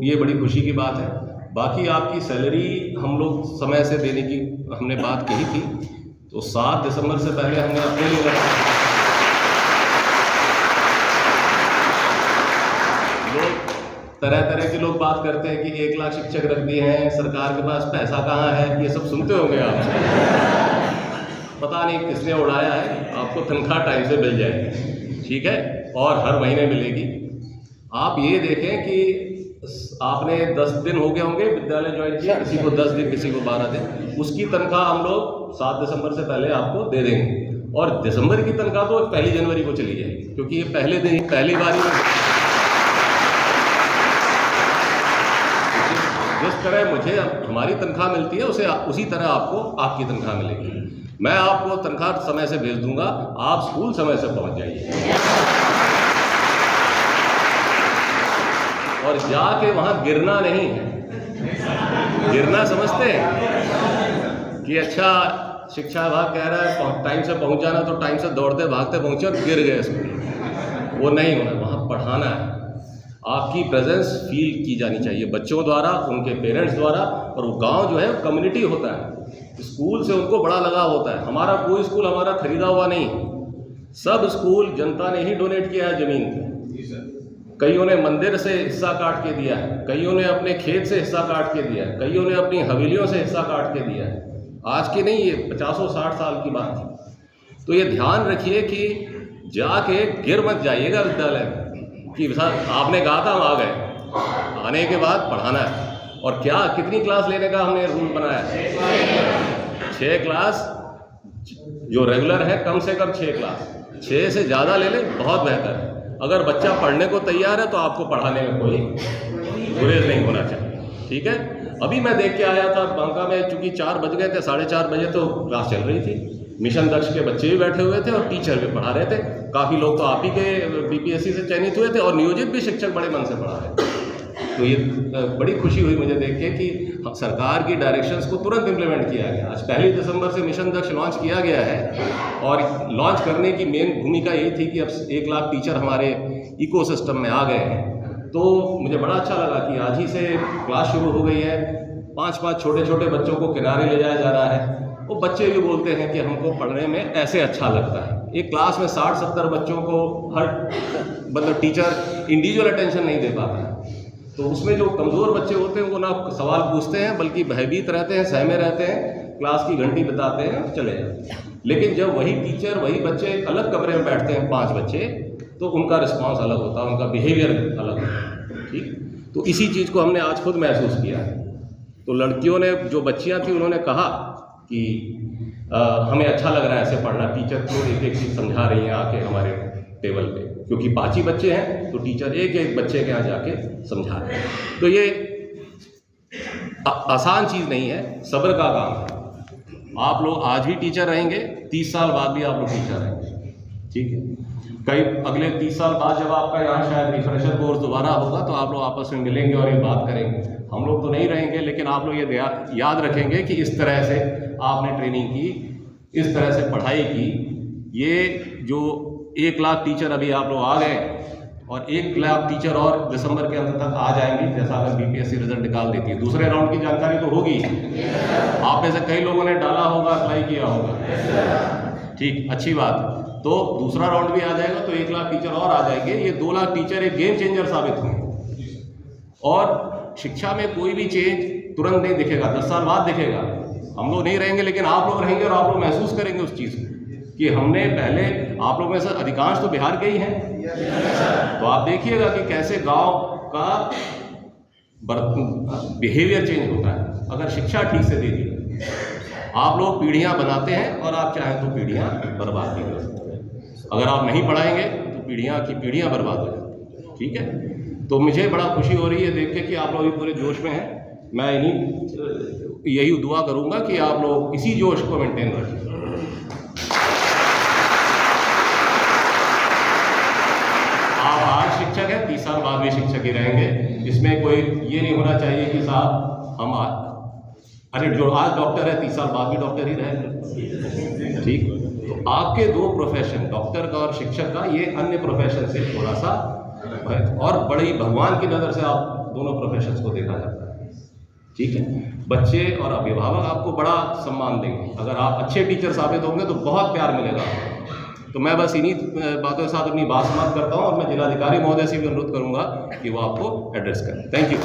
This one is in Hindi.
ये बड़ी खुशी की बात है। बाकी आपकी सैलरी हम लोग समय से देने की हमने बात कही थी, तो 7 दिसंबर से पहले हमने अपने लिए लोग तरह तरह के लोग बात करते हैं कि 1 लाख शिक्षक रख दिए हैं, सरकार के पास पैसा कहाँ है, ये सब सुनते होंगे आप। पता नहीं किसने उड़ाया है। आपको तनख्वाह टाइम से मिल जाएगी, ठीक है, और हर महीने मिलेगी। आप ये देखें कि आपने 10 दिन हो गए होंगे विद्यालय ज्वाइन किया, किसी को 10 दिन, किसी को 12 दिन, उसकी तनख्वाह हम लोग 7 दिसंबर से पहले आपको दे देंगे। और दिसंबर की तनख्वाह तो 1 जनवरी को चली जाएगी, क्योंकि ये पहले दिन पहली बारी में जिस तरह मुझे हमारी तनख्वाह मिलती है उसी तरह आपको आपकी तनख्वाह मिलेगी। मैं आपको तनख्वाह समय से भेज दूंगा, आप स्कूल समय से पहुंच जाइए और जाके वहां गिरना नहीं है। गिरना समझते हैं कि अच्छा शिक्षा विभाग कह रहा है टाइम से पहुंच जाना, तो टाइम से दौड़ते भागते पहुंचे और गिर गए स्कूल। वो नहीं होना, वहां पढ़ाना है। आपकी प्रेजेंस फील की जानी चाहिए बच्चों द्वारा, उनके पेरेंट्स द्वारा। और वो गांव जो है कम्युनिटी होता है, स्कूल से उनको बड़ा लगाव होता है। हमारा कोई स्कूल हमारा खरीदा हुआ नहीं, सब स्कूल जनता ने ही डोनेट किया है ज़मीन पे। कईयों ने मंदिर से हिस्सा काट के दिया है, कईयों ने अपने खेत से हिस्सा काट के दिया है, कईयों ने अपनी हवेलियों से हिस्सा काट के दिया है। आज की नहीं, ये 50-60 साल की बात थी। तो ये ध्यान रखिए कि जाके गिर मत जाइएगा विद्यालय में कि आपने कहा था हम आ गए। आने के बाद पढ़ाना है। और क्या कितनी क्लास लेने का हमने रूल बनाया है? 6 क्लास जो रेगुलर है, कम से कम 6 क्लास। 6 से ज़्यादा ले लें बहुत बेहतर है। अगर बच्चा पढ़ने को तैयार है तो आपको पढ़ाने में कोई गुरेज नहीं होना चाहिए, ठीक है। अभी मैं देख के आया था बांका में, चूँकि 4 बज गए थे, 4:30 बजे तो क्लास चल रही थी। मिशन दक्ष के बच्चे भी बैठे हुए थे और टीचर भी पढ़ा रहे थे। काफ़ी लोग तो आप ही के बीपीएससी से चयनित हुए थे और नियोजित भी शिक्षक बड़े मन से पढ़ा रहे थे। तो ये बड़ी खुशी हुई मुझे देख के कि सरकार की डायरेक्शंस को तुरंत इम्प्लीमेंट किया गया। आज 1 दिसंबर से मिशन दक्ष लॉन्च किया गया है और लॉन्च करने की मेन भूमिका यही थी कि अब 1 लाख टीचर हमारे इकोसिस्टम में आ गए हैं। तो मुझे बड़ा अच्छा लगा कि आज ही से क्लास शुरू हो गई है। 5-5 छोटे बच्चों को किनारे ले जाया जा रहा है। वो बच्चे भी बोलते हैं कि हमको पढ़ने में ऐसे अच्छा लगता है। एक क्लास में 60-70 बच्चों को हर मतलब टीचर इंडिविजुअल अटेंशन नहीं दे पाता है। तो उसमें जो कमज़ोर बच्चे होते हैं वो ना सवाल पूछते हैं, बल्कि भयभीत रहते हैं, सहमे रहते हैं, क्लास की घंटी बताते हैं और चले जाते हैं। लेकिन जब वही टीचर वही बच्चे अलग कमरे में बैठते हैं, 5 बच्चे, तो उनका रिस्पॉन्स अलग होता है, उनका बिहेवियर अलग होता है, ठीक। तो इसी चीज़ को हमने आज खुद महसूस किया है। तो लड़कियों ने, जो बच्चियाँ थी, उन्होंने कहा कि हमें अच्छा लग रहा है ऐसे पढ़ना, टीचर को एक चीज़ समझा रही हैं आके हमारे टेबल पे, क्योंकि 5 ही बच्चे हैं तो टीचर एक बच्चे के यहाँ जाके समझा रहे हैं। तो ये आसान चीज़ नहीं है, सब्र का काम है। आप लोग आज भी टीचर रहेंगे, 30 साल बाद भी आप लोग टीचर रहेंगे, ठीक है। कई अगले 30 साल बाद जब आपका यहाँ शायद रिफ्रेशर कोर्स दोबारा होगा तो आप लोग आपस में मिलेंगे और ये बात करेंगे। हम लोग तो नहीं रहेंगे, लेकिन आप लोग ये याद रखेंगे कि इस तरह से आपने ट्रेनिंग की, इस तरह से पढ़ाई की। ये जो 1 लाख टीचर अभी आप लोग आ गए और 1 लाख टीचर और दिसंबर के अंत तक आ जाएंगे, जैसा अगर बीपीएससी रिजल्ट निकाल देती है। दूसरे राउंड की जानकारी तो होगी, आप में से कई लोगों ने डाला होगा, अप्लाई किया होगा, ठीक, अच्छी बात। तो दूसरा राउंड भी आ जाएगा तो 1 लाख टीचर और आ जाएंगे। ये 2 लाख टीचर एक गेम चेंजर साबित होंगे। और शिक्षा में कोई भी चेंज तुरंत नहीं दिखेगा, 10 साल बाद दिखेगा। हम लोग नहीं रहेंगे, लेकिन आप लोग रहेंगे और आप लोग महसूस करेंगे उस चीज़ को कि हमने पहले, आप लोग में से अधिकांश तो बिहार के ही हैं, तो आप देखिएगा कि कैसे गांव का बिहेवियर चेंज होता है अगर शिक्षा ठीक से दे दी। आप लोग पीढ़ियां बनाते हैं और आप चाहें तो पीढ़ियां बर्बाद भी कर सकते हैं। अगर आप नहीं पढ़ाएंगे तो पीढ़ियां की पीढ़ियां बर्बाद हो जाती हैं, ठीक है। तो मुझे बड़ा खुशी हो रही है देख के कि आप लोग भी पूरे जोश में हैं। मैं यही दुआ करूंगा कि आप लोग इसी जोश को मेंटेन रखें। आप आज शिक्षक हैं, 30 साल बाद भी शिक्षक ही रहेंगे। इसमें कोई ये नहीं होना चाहिए कि साहब हम अरे जो आज डॉक्टर है 30 साल बाद भी डॉक्टर ही रहेंगे, ठीक। तो आपके 2 प्रोफेशन, डॉक्टर का और शिक्षक का, ये अन्य प्रोफेशन से थोड़ा सा और बड़ी भगवान की नज़र से आप दोनों प्रोफेशंस को देखा जाता है। ठीक है, बच्चे और अभिभावक आपको बड़ा सम्मान देंगे। अगर आप अच्छे टीचर साबित होंगे तो बहुत प्यार मिलेगा आपको। तो मैं बस इन्हीं बातों के साथ अपनी बात समाप्त करता हूँ और मैं जिलाधिकारी महोदय से भी अनुरोध करूँगा कि वो आपको एड्रेस करें। Thank you.